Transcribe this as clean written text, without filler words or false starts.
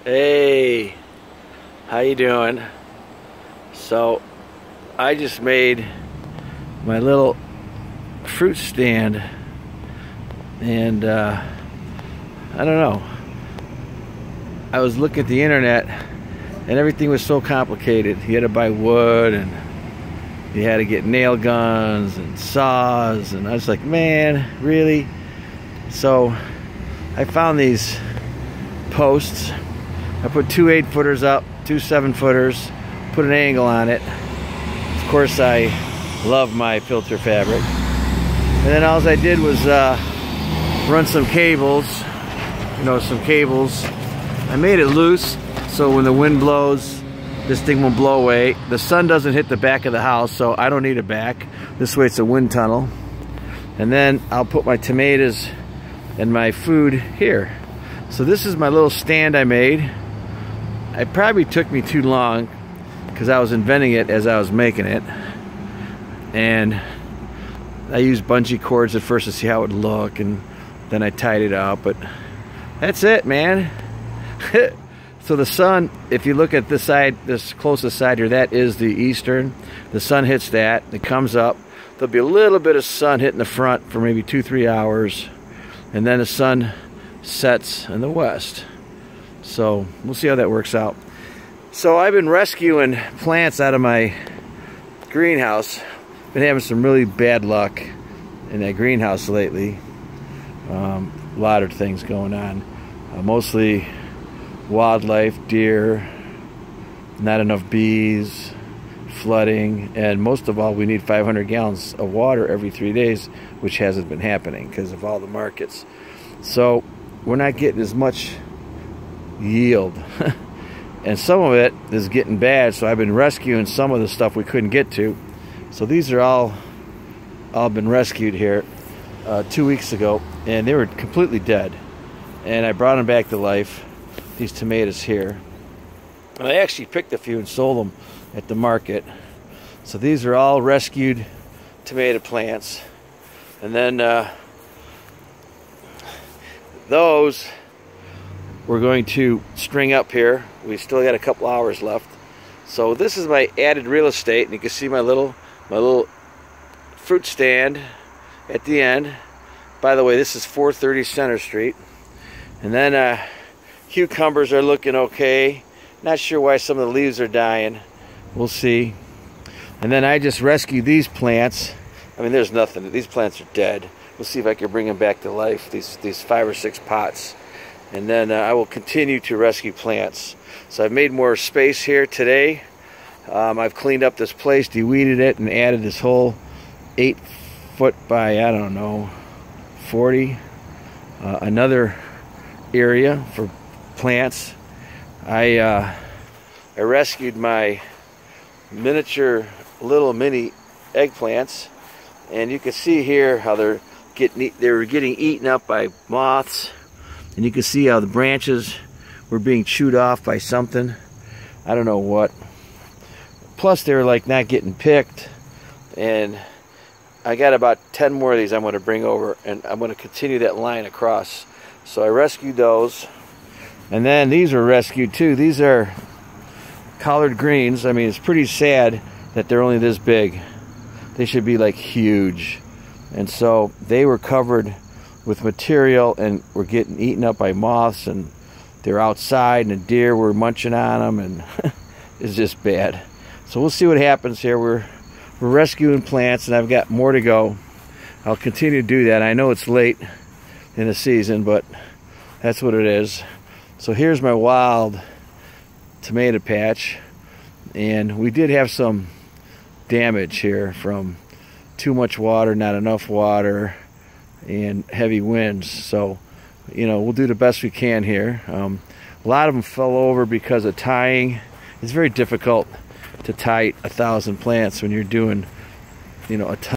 Hey, how you doing? So I just made my little fruit stand, and I don't know, I was looking at the internet and everything was so complicated. You had to buy wood and you had to get nail guns and saws, and I was like, man, really? So I found these posts. I put two 8-footers up, two 7-footers, put an angle on it. Of course, I love my filter fabric. And then all I did was run some cables, some cables. I made it loose so when the wind blows, this thing won't blow away. The sun doesn't hit the back of the house, so I don't need a back. This way it's a wind tunnel. And then I'll put my tomatoes and my food here. So this is my little stand I made. It probably took me too long because I was inventing it as I was making it. And I used bungee cords at first to see how it would look, and then I tied it up, but that's it, man. So the sun, if you look at this side, this closest side here, that is the eastern. The sun hits that, it comes up. There'll be a little bit of sun hitting the front for maybe 2-3 hours, and then the sun sets in the west. So we'll see how that works out. So I've been rescuing plants out of my greenhouse. Been having some really bad luck in that greenhouse lately. A lot of things going on. Mostly wildlife, deer, not enough bees, flooding, and most of all, we need 500 gallons of water every 3 days, which hasn't been happening because of all the markets. So we're not getting as much yield. And some of it is getting bad, so I've been rescuing some of the stuff we couldn't get to. So these are all been rescued here 2 weeks ago, and they were completely dead. And I brought them back to life, these tomatoes here. And I actually picked a few and sold them at the market. So these are all rescued tomato plants. And then those we're going to string up here. We still got a couple hours left. So this is my added real estate, and you can see my little fruit stand at the end. By the way, this is 430 Center Street. And then cucumbers are looking okay. Not sure why some of the leaves are dying. We'll see. And then I just rescued these plants. I mean, there's nothing. These plants are dead. We'll see if I can bring them back to life, these 5 or 6 pots. And then I will continue to rescue plants. So I've made more space here today. I've cleaned up this place, de-weeded it, and added this whole 8-foot by, I don't know, 40. Another area for plants. I rescued my miniature little mini eggplants, and you can see here how they were getting eaten up by moths. And you can see how the branches were being chewed off by something. I don't know what. Plus they were like not getting picked. And I got about 10 more of these I'm going to bring over, and I'm going to continue that line across. So I rescued those. And then these were rescued too. These are collard greens. I mean, it's pretty sad that they're only this big. They should be like huge. And so they were covered with material and were getting eaten up by moths, and they're outside and the deer were munching on them, and it's just bad. So we'll see what happens here. We're rescuing plants, and I've got more to go. I'll continue to do that. I know it's late in the season, but that's what it is. So here's my wild tomato patch, and we did have some damage here from too much water, not enough water, and heavy winds. So we'll do the best we can here. A lot of them fell over because of tying. It's very difficult to tie 1,000 plants when you're doing a ton